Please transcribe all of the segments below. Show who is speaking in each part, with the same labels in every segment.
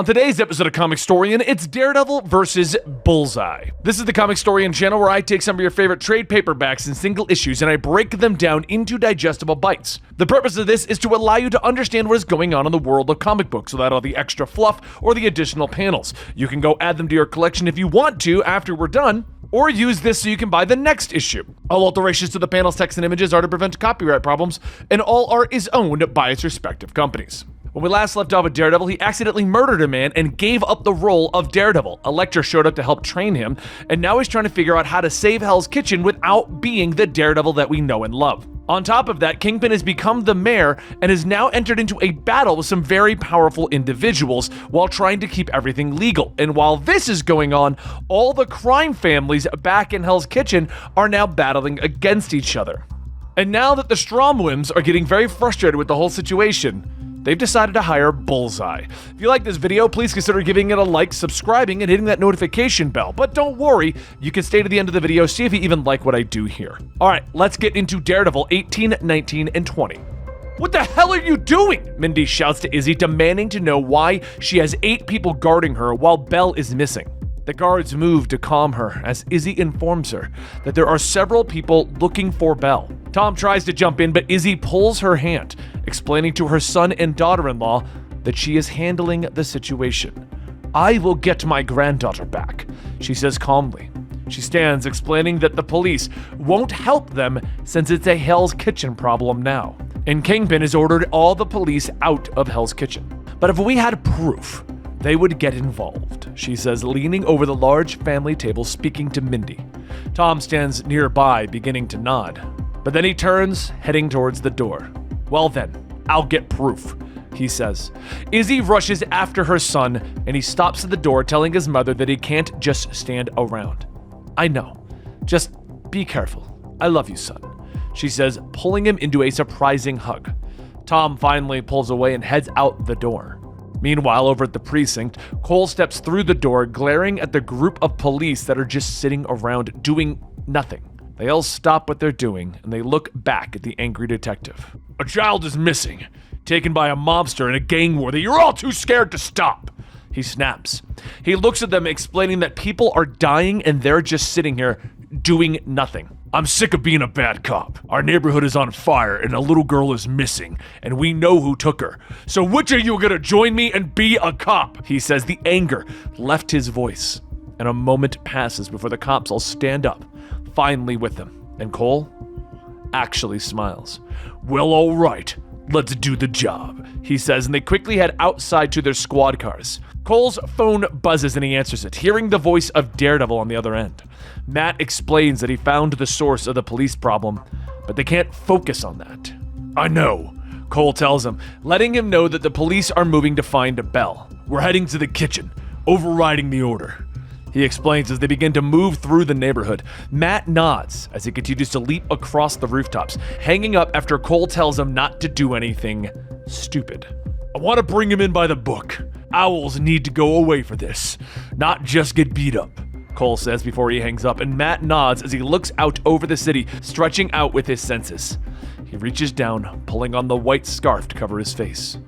Speaker 1: On today's episode of Comicstorian, it's Daredevil versus Bullseye. This is the Comicstorian channel where I take some of your favorite trade paperbacks and single issues and I break them down into digestible bites. The purpose of this is to allow you to understand what is going on in the world of comic books without all the extra fluff or the additional panels. You can go add them to your collection if you want to after we're done, or use this so you can buy the next issue. All alterations to the panels, text, and images are to prevent copyright problems, and all art is owned by its respective companies. When we last left off with Daredevil, he accidentally murdered a man and gave up the role of Daredevil. A lecturer showed up to help train him, and now he's trying to figure out how to save Hell's Kitchen without being the Daredevil that we know and love. On top of that, Kingpin has become the mayor and has now entered into a battle with some very powerful individuals while trying to keep everything legal. And while this is going on, all the crime families back in Hell's Kitchen are now battling against each other. And now that the Stromwims are getting very frustrated with the whole situation, they've decided to hire Bullseye. If you like this video, please consider giving it a like, subscribing, and hitting that notification bell. But don't worry, you can stay to the end of the video, see if you even like what I do here. Alright, let's get into Daredevil 18, 19, and 20. What the hell are you doing? Mindy shouts to Izzy, demanding to know why she has 8 people guarding her while Belle is missing. The guards move to calm her as Izzy informs her that there are several people looking for Belle. Tom tries to jump in, but Izzy pulls her hand, explaining to her son and daughter-in-law that she is handling the situation. "I will get my granddaughter back," she says calmly. She stands, explaining that the police won't help them since it's a Hell's Kitchen problem now. And Kingpin has ordered all the police out of Hell's Kitchen. "But if we had proof, they would get involved," she says, leaning over the large family table, speaking to Mindy. Tom stands nearby, beginning to nod. But then he turns, heading towards the door. "Well then, I'll get proof," he says. Izzy rushes after her son, and he stops at the door, telling his mother that he can't just stand around. "I know. Just be careful. I love you, son," she says, pulling him into a surprising hug. Tom finally pulls away and heads out the door. Meanwhile, over at the precinct, Cole steps through the door, glaring at the group of police that are just sitting around doing nothing. They all stop what they're doing, and they look back at the angry detective. "A child is missing, taken by a mobster in a gang war that you're all too scared to stop," he snaps. He looks at them, explaining that people are dying and they're just sitting here doing nothing. "I'm sick of being a bad cop. Our neighborhood is on fire and a little girl is missing, and we know who took her. So which of you are gonna join me and be a cop?" he says. The anger left his voice, and a moment passes before the cops all stand up, finally with him. And Cole actually smiles. "Well, all right, let's do the job," he says, and they quickly head outside to their squad cars. Cole's phone buzzes and he answers it, hearing the voice of Daredevil on the other end. Matt explains that he found the source of the police problem, but they can't focus on that. "I know," Cole tells him, letting him know that the police are moving to find Belle. "We're heading to the kitchen, overriding the order," he explains as they begin to move through the neighborhood. Matt nods as he continues to leap across the rooftops, hanging up after Cole tells him not to do anything stupid. "I want to bring him in by the book. Owls need to go away for this, not just get beat up," Cole says before he hangs up, and Matt nods as he looks out over the city, stretching out with his senses. He reaches down, pulling on the white scarf to cover his face.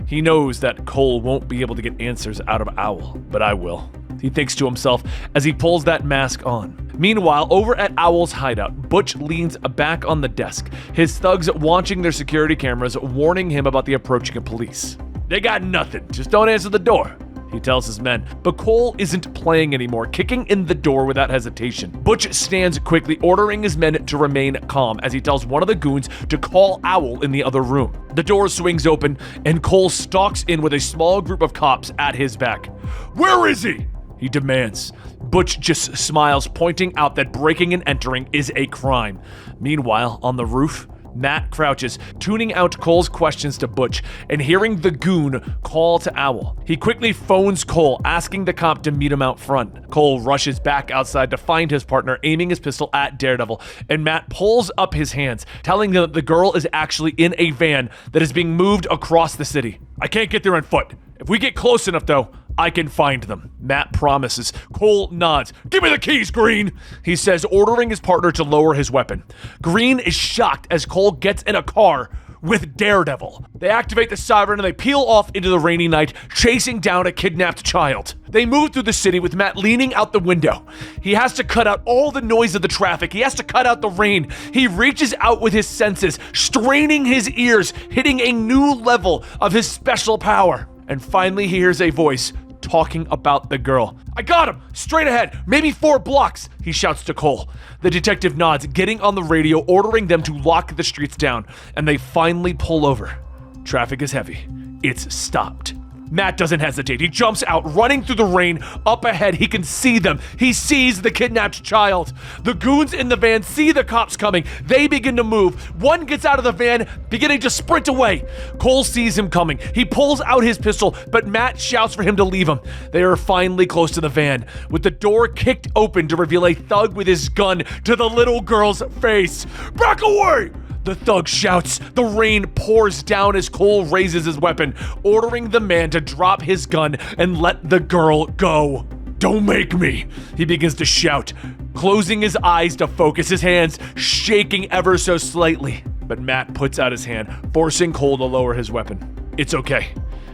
Speaker 1: He knows that Cole won't be able to get answers out of Owl, but I will, he thinks to himself as he pulls that mask on. Meanwhile, over at Owl's hideout, Butch leans back on the desk, his thugs watching their security cameras, warning him about the approaching police. "They got nothing, just don't answer the door," he tells his men. But Cole isn't playing anymore, kicking in the door without hesitation. Butch stands quickly, ordering his men to remain calm as he tells one of the goons to call Owl in the other room. The door swings open, and Cole stalks in with a small group of cops at his back. "Where is he?" he demands. Butch just smiles, pointing out that breaking and entering is a crime. Meanwhile, on the roof, Matt crouches, tuning out Cole's questions to Butch and hearing the goon call to Owl. He quickly phones Cole, asking the cop to meet him out front. Cole rushes back outside to find his partner, aiming his pistol at Daredevil, and Matt pulls up his hands, telling them that the girl is actually in a van that is being moved across the city. "I can't get there on foot. If we get close enough, though, I can find them," Matt promises. Cole nods. "Give me the keys, Green," he says, ordering his partner to lower his weapon. Green is shocked as Cole gets in a car with Daredevil. They activate the siren and they peel off into the rainy night, chasing down a kidnapped child. They move through the city with Matt leaning out the window. He has to cut out all the noise of the traffic. He has to cut out the rain. He reaches out with his senses, straining his ears, hitting a new level of his special power. And finally he hears a voice talking about the girl. "I got him! Straight ahead! Maybe 4 blocks!" he shouts to Cole. The detective nods, getting on the radio, ordering them to lock the streets down, and they finally pull over. Traffic is heavy. It's stopped. Matt doesn't hesitate. He jumps out, running through the rain. Up ahead, he can see them. He sees the kidnapped child. The goons in the van see the cops coming. They begin to move. One gets out of the van, beginning to sprint away. Cole sees him coming. He pulls out his pistol, but Matt shouts for him to leave him. They are finally close to the van, with the door kicked open to reveal a thug with his gun to the little girl's face. "Back away!" the thug shouts. The rain pours down as Cole raises his weapon, ordering the man to drop his gun and let the girl go. "Don't make me," he begins to shout, closing his eyes to focus, his hands shaking ever so slightly. But Matt puts out his hand, forcing Cole to lower his weapon. "It's okay,"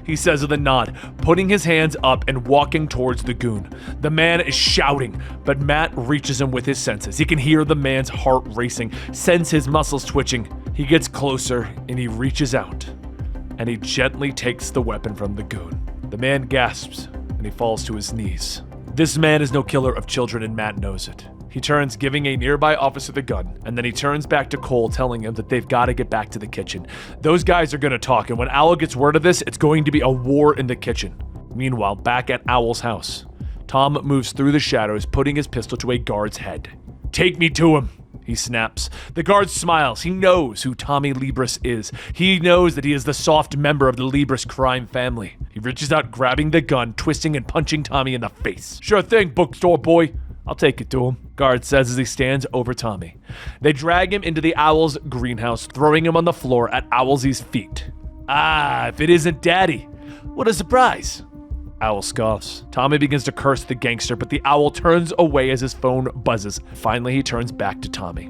Speaker 1: he says with a nod, putting his hands up and walking towards the goon. The man is shouting, but Matt reaches him with his senses. He can hear the man's heart racing, sense his muscles twitching. He gets closer and he reaches out, and he gently takes the weapon from the goon. The man gasps and he falls to his knees. This man is no killer of children, and Matt knows it. He turns, giving a nearby officer the gun, and then he turns back to Cole, telling him that they've got to get back to the kitchen. Those guys are going to talk, and when Owl gets word of this, it's going to be a war in the kitchen. Meanwhile, back at Owl's house, Tom moves through the shadows, putting his pistol to a guard's head. "Take me to him," he snaps. The guard smiles. He knows who Tommy Libris is. He knows that he is the soft member of the Libris crime family. He reaches out, grabbing the gun, twisting and punching Tommy in the face. "Sure thing, bookstore boy. I'll take it to him," guard says as he stands over Tommy. They drag him into the Owl's greenhouse, throwing him on the floor at Owlsie's feet. "Ah, if it isn't Daddy. What a surprise." Owl scoffs. Tommy begins to curse the gangster, but the Owl turns away as his phone buzzes. Finally, he turns back to Tommy.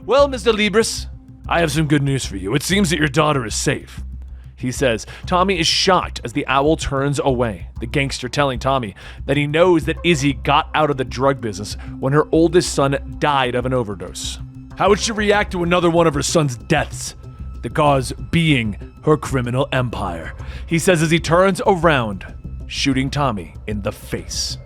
Speaker 1: "Well, Mr. Libris, I have some good news for you. It seems that your daughter is safe," he says. Tommy is shocked as the Owl turns away, the gangster telling Tommy that he knows that Izzy got out of the drug business when her oldest son died of an overdose. How would she react to another one of her son's deaths? The cause being her criminal empire, he says as he turns around, shooting Tommy in the face.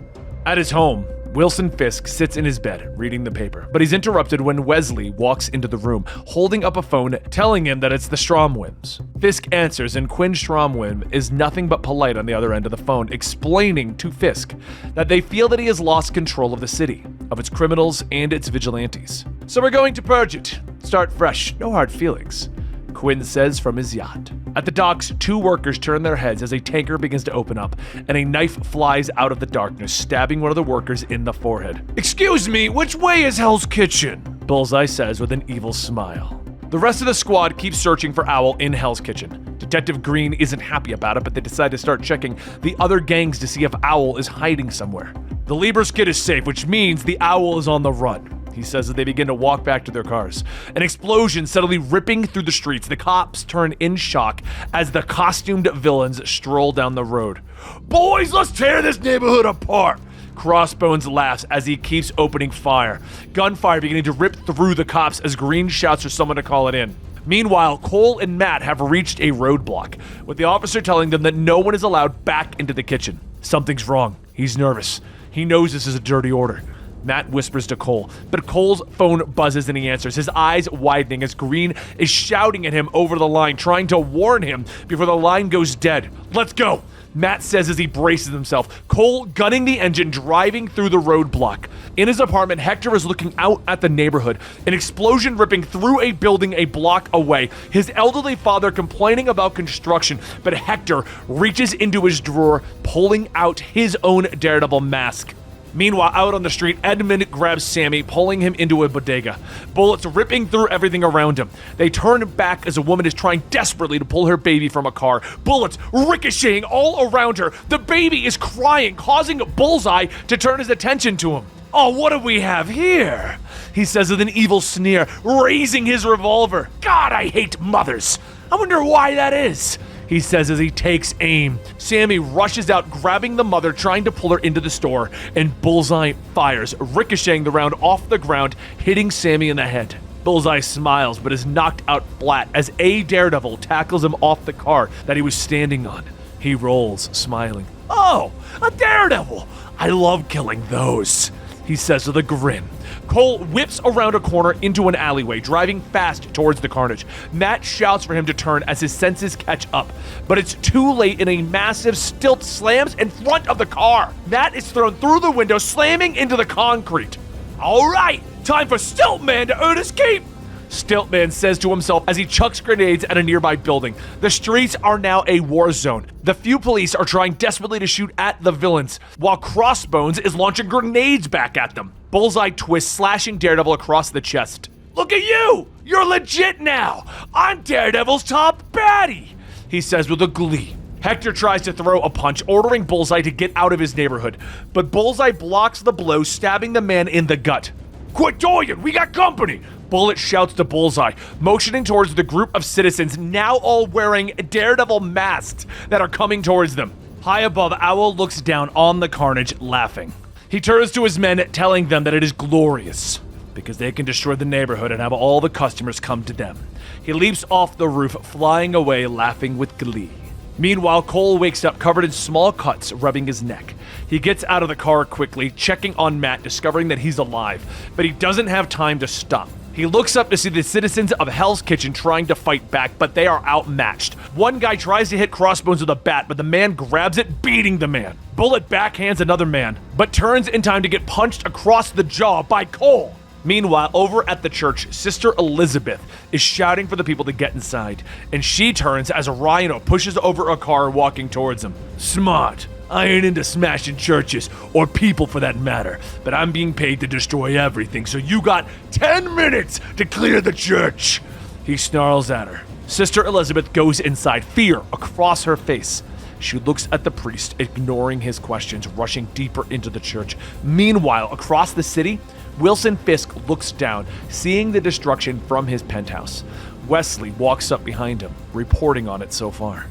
Speaker 1: At his home, Wilson Fisk sits in his bed, reading the paper, but he's interrupted when Wesley walks into the room, holding up a phone, telling him that it's the Stromwyms. Fisk answers, and Quinn Stromwym is nothing but polite on the other end of the phone, explaining to Fisk that they feel that he has lost control of the city, of its criminals and its vigilantes. "So we're going to purge it. Start fresh. No hard feelings," Quinn says from his yacht. At the docks, 2 workers turn their heads as a tanker begins to open up, and a knife flies out of the darkness, stabbing one of the workers in the forehead. "Excuse me, which way is Hell's Kitchen?" Bullseye says with an evil smile. The rest of the squad keeps searching for Owl in Hell's Kitchen. Detective Green isn't happy about it, but they decide to start checking the other gangs to see if Owl is hiding somewhere. The Libris kid is safe, which means the Owl is on the run, he says as they begin to walk back to their cars. An explosion suddenly ripping through the streets. The cops turn in shock as the costumed villains stroll down the road. "Boys, let's tear this neighborhood apart!" Crossbones laughs as he keeps opening fire. Gunfire beginning to rip through the cops as Green shouts for someone to call it in. Meanwhile, Cole and Matt have reached a roadblock, with the officer telling them that no one is allowed back into the kitchen. Something's wrong. He's nervous. He knows this is a dirty order. Matt whispers to Cole, but Cole's phone buzzes and he answers, his eyes widening as Green is shouting at him over the line, trying to warn him before the line goes dead. "Let's go," Matt says as he braces himself, Cole gunning the engine, driving through the roadblock. In his apartment, Hector is looking out at the neighborhood, an explosion ripping through a building a block away, his elderly father complaining about construction, but Hector reaches into his drawer, pulling out his own Daredevil mask. Meanwhile, out on the street, Edmund grabs Sammy, pulling him into a bodega. Bullets ripping through everything around him. They turn back as a woman is trying desperately to pull her baby from a car. Bullets ricocheting all around her. The baby is crying, causing Bullseye to turn his attention to him. "Oh, what do we have here?" he says with an evil sneer, raising his revolver. "God, I hate mothers." I wonder why that is, he says as he takes aim. Sammy rushes out, grabbing the mother, trying to pull her into the store, and Bullseye fires, ricocheting the round off the ground, hitting Sammy in the head. Bullseye smiles, but is knocked out flat as a Daredevil tackles him off the car that he was standing on. He rolls, smiling. Oh, a Daredevil! I love killing those, he says with a grin. Cole whips around a corner into an alleyway, driving fast towards the carnage. Matt shouts for him to turn as his senses catch up, but it's too late and a massive stilt slams in front of the car. Matt is thrown through the window, slamming into the concrete. All right, time for Stiltman to earn his keep, Stiltman says to himself as he chucks grenades at a nearby building. The streets are now a war zone. The few police are trying desperately to shoot at the villains, while Crossbones is launching grenades back at them. Bullseye twists, slashing Daredevil across the chest. Look at you! You're legit now! I'm Daredevil's top baddie, he says with a glee. Hector tries to throw a punch, ordering Bullseye to get out of his neighborhood, but Bullseye blocks the blow, stabbing the man in the gut. Quit toying, we got company! Bullet shouts to Bullseye, motioning towards the group of citizens now all wearing Daredevil masks that are coming towards them. High above, Owl looks down on the carnage, laughing. He turns to his men, telling them that it is glorious, because they can destroy the neighborhood and have all the customers come to them. He leaps off the roof, flying away, laughing with glee. Meanwhile, Cole wakes up covered in small cuts, rubbing his neck. He gets out of the car quickly, checking on Matt, discovering that he's alive, but he doesn't have time to stop. He looks up to see the citizens of Hell's Kitchen trying to fight back, but they are outmatched. One guy tries to hit Crossbones with a bat, but the man grabs it, beating the man. Bullet backhands another man, but turns in time to get punched across the jaw by Cole. Meanwhile, over at the church, Sister Elizabeth is shouting for the people to get inside, and she turns as Rhino pushes over a car walking towards him. Smart. I ain't into smashing churches, or people for that matter, but I'm being paid to destroy everything, so you got 10 minutes to clear the church. He snarls at her. Sister Elizabeth goes inside, fear across her face. She looks at the priest, ignoring his questions, rushing deeper into the church. Meanwhile, across the city, Wilson Fisk looks down, seeing the destruction from his penthouse. Wesley walks up behind him, reporting on it so far.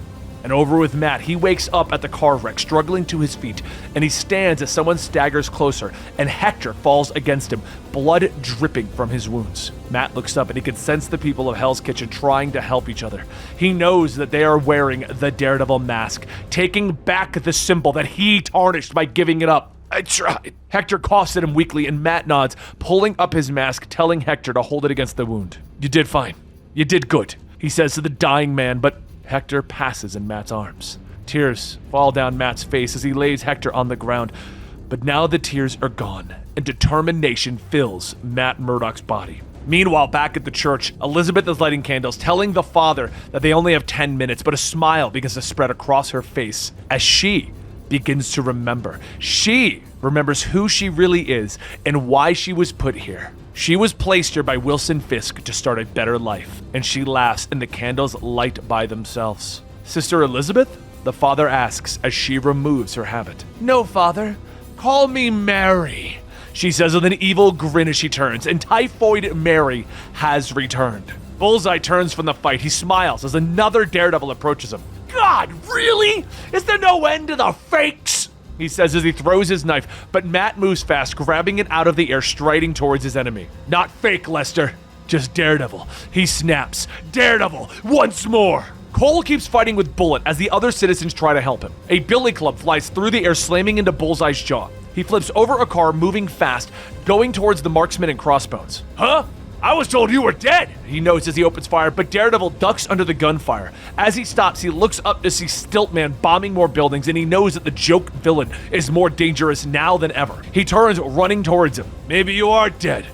Speaker 1: And over with Matt, he wakes up at the car wreck, struggling to his feet, and he stands as someone staggers closer, and Hector falls against him, blood dripping from his wounds. Matt looks up and he can sense the people of Hell's Kitchen trying to help each other. He knows that they are wearing the Daredevil mask, taking back the symbol that he tarnished by giving it up. I tried. Hector coughs at him weakly, and Matt nods, pulling up his mask, telling Hector to hold it against the wound. You did fine. You did good, he says to the dying man, but Hector passes in Matt's arms. Tears fall down Matt's face as he lays Hector on the ground, but now the tears are gone, and determination fills Matt Murdock's body. Meanwhile, back at the church, Elizabeth is lighting candles, telling the father that they only have 10 minutes, but a smile begins to spread across her face as she begins to remember. She remembers who she really is and why she was put here. She was placed here by Wilson Fisk to start a better life, and she laughs and the candles light by themselves. Sister Elizabeth? The father asks as she removes her habit. No, father. Call me Mary, she says with an evil grin as she turns, and Typhoid Mary has returned. Bullseye turns from the fight. He smiles as another Daredevil approaches him. God, really? Is there no end to the fakes? He says as he throws his knife, but Matt moves fast, grabbing it out of the air, striding towards his enemy. Not fake, Lester. Just Daredevil. He snaps. Daredevil, once more. Cole keeps fighting with Bullet as the other citizens try to help him. A billy club flies through the air, slamming into Bullseye's jaw. He flips over a car, moving fast, going towards the marksman and Crossbones. Huh? I was told you were dead, he notes as he opens fire, but Daredevil ducks under the gunfire. As he stops, he looks up to see Stiltman bombing more buildings, and he knows that the joke villain is more dangerous now than ever. He turns, running towards him. Maybe you are dead,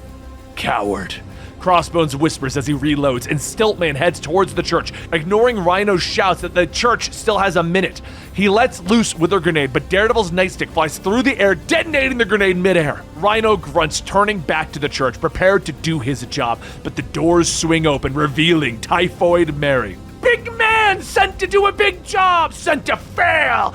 Speaker 1: coward. Crossbones whispers as he reloads, and Stiltman heads towards the church, ignoring Rhino's shouts that the church still has a minute. He lets loose with a grenade, but Daredevil's nightstick flies through the air, detonating the grenade midair. Rhino grunts, turning back to the church, prepared to do his job, but the doors swing open, revealing Typhoid Mary. Big man sent to do a big job, sent to fail,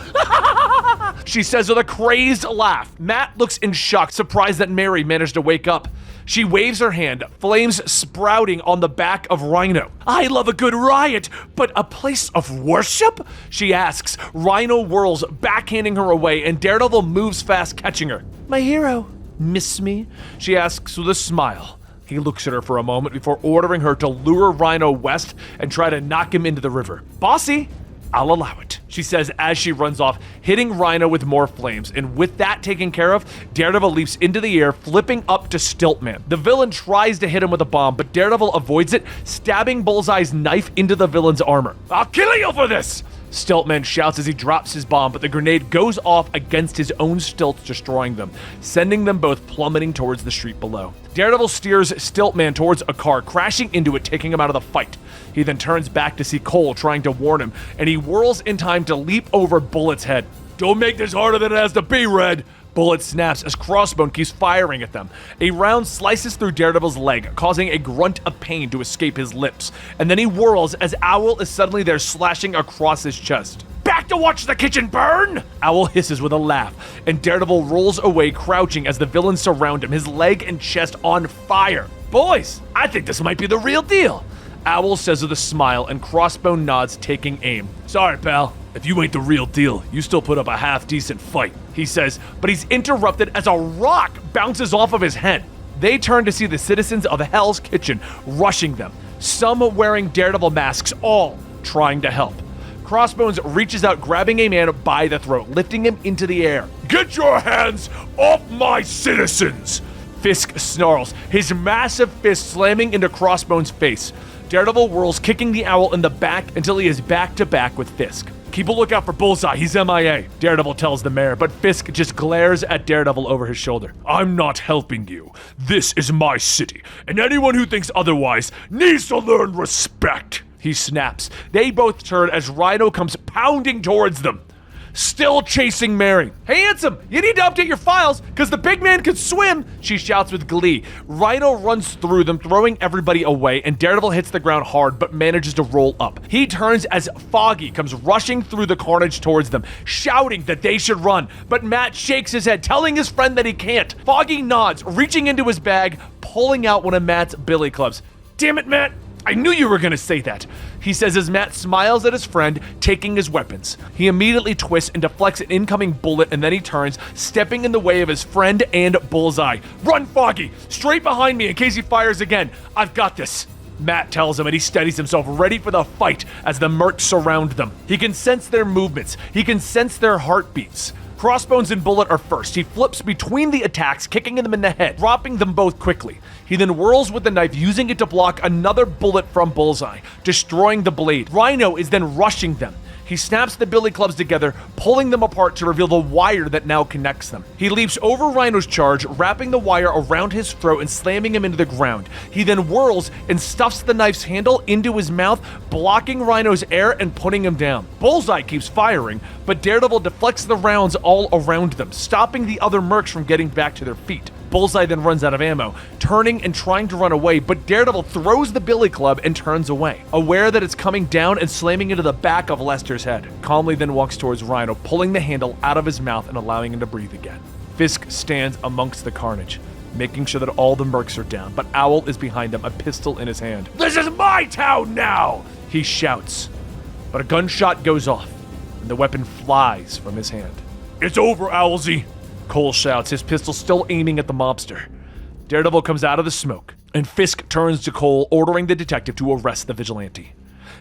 Speaker 1: she says with a crazed laugh. Matt looks in shock, surprised that Mary managed to wake up. She waves her hand, flames sprouting on the back of Rhino. I love a good riot, but a place of worship? She asks. Rhino whirls, backhanding her away, and Daredevil moves fast, catching her. My hero, miss me? She asks with a smile. He looks at her for a moment before ordering her to lure Rhino west and try to knock him into the river. Bossy, I'll allow it, she says as she runs off, hitting Rhino with more flames. And with that taken care of, Daredevil leaps into the air, flipping up to Stiltman. The villain tries to hit him with a bomb, but Daredevil avoids it, stabbing Bullseye's knife into the villain's armor. I'll kill you for this! Stiltman shouts as he drops his bomb, but the grenade goes off against his own stilts, destroying them, sending them both plummeting towards the street below. Daredevil steers Stiltman towards a car, crashing into it, taking him out of the fight. He then turns back to see Cole trying to warn him, and he whirls in time to leap over Bullet's head. Don't make this harder than it has to be, Red! Bullet snaps as Crossbone keeps firing at them. A round slices through Daredevil's leg, causing a grunt of pain to escape his lips. And then he whirls as Owl is suddenly there, slashing across his chest. Back to watch the kitchen burn! Owl hisses with a laugh, and Daredevil rolls away, crouching as the villains surround him, his leg and chest on fire. Boys, I think this might be the real deal. Owl says with a smile, and Crossbone nods, taking aim. Sorry, pal. If you ain't the real deal, you still put up a half-decent fight, he says, but he's interrupted as a rock bounces off of his head. They turn to see the citizens of Hell's Kitchen rushing them, some wearing Daredevil masks, all trying to help. Crossbones reaches out, grabbing a man by the throat, lifting him into the air. Get your hands off my citizens! Fisk snarls, his massive fist slamming into Crossbones' face. Daredevil whirls, kicking the Owl in the back until he is back-to-back with Fisk. Keep a lookout for Bullseye, he's MIA, Daredevil tells the mayor, but Fisk just glares at Daredevil over his shoulder. I'm not helping you. This is my city, and anyone who thinks otherwise needs to learn respect, he snaps. They both turn as Rhino comes pounding towards them, still chasing Mary. Hey, Handsome, you need to update your files, because the big man can swim, she shouts with glee. Rhino runs through them, throwing everybody away, and Daredevil hits the ground hard, but manages to roll up. He turns as Foggy comes rushing through the carnage towards them, shouting that they should run, but Matt shakes his head, telling his friend that he can't. Foggy nods, reaching into his bag, pulling out one of Matt's billy clubs. Damn it, Matt! I knew you were gonna say that, he says as Matt smiles at his friend, taking his weapons. He immediately twists and deflects an incoming bullet, and then he turns, stepping in the way of his friend and Bullseye. Run, Foggy! Straight behind me in case he fires again. I've got this, Matt tells him, and he steadies himself, ready for the fight as the mercs surround them. He can sense their movements. He can sense their heartbeats. Crossbones and Bullet are first. He flips between the attacks, kicking them in the head, dropping them both quickly. He then whirls with the knife, using it to block another bullet from Bullseye, destroying the blade. Rhino is then rushing them. He snaps the billy clubs together, pulling them apart to reveal the wire that now connects them. He leaps over Rhino's charge, wrapping the wire around his throat and slamming him into the ground. He then whirls and stuffs the knife's handle into his mouth, blocking Rhino's air and putting him down. Bullseye keeps firing, but Daredevil deflects the rounds all around them, stopping the other mercs from getting back to their feet. Bullseye then runs out of ammo, turning and trying to run away, but Daredevil throws the billy club and turns away, aware that it's coming down and slamming into the back of Lester's head. Calmly then walks towards Rhino, pulling the handle out of his mouth and allowing him to breathe again. Fisk stands amongst the carnage, making sure that all the mercs are down, but Owl is behind them, a pistol in his hand. This is my town now, he shouts. But a gunshot goes off, and the weapon flies from his hand. It's over, Owlsy, Cole shouts, his pistol still aiming at the mobster. Daredevil comes out of the smoke, and Fisk turns to Cole, ordering the detective to arrest the vigilante.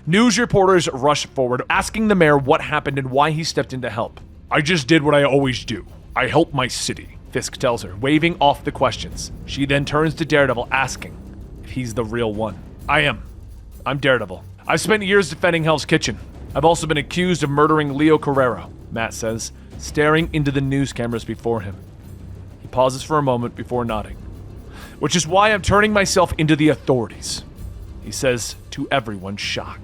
Speaker 1: News reporters rush forward, asking the mayor what happened and why he stepped in to help. I just did what I always do. I helped my city, Fisk tells her, waving off the questions. She then turns to Daredevil, asking if he's the real one. I am. I'm Daredevil. I've spent years defending Hell's Kitchen. I've also been accused of murdering Leo Carrero, Matt says, staring into the news cameras before him. He pauses for a moment before nodding. Which is why I'm turning myself into the authorities, he says to everyone's shock.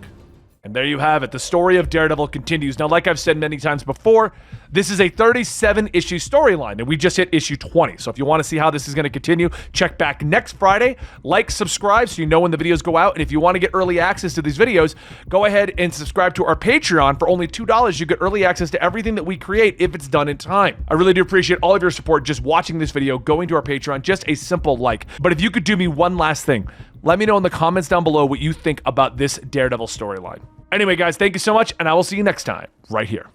Speaker 1: And there you have it. The story of Daredevil continues. Now, like I've said many times before, this is a 37-issue storyline, and we just hit issue 20. So if you want to see how this is going to continue, check back next Friday. Like, subscribe so you know when the videos go out. And if you want to get early access to these videos, go ahead and subscribe to our Patreon. For only $2, you get early access to everything that we create if it's done in time. I really do appreciate all of your support just watching this video, going to our Patreon, just a simple like. But if you could do me one last thing, let me know in the comments down below what you think about this Daredevil storyline. Anyway, guys, thank you so much, and I will see you next time, right here.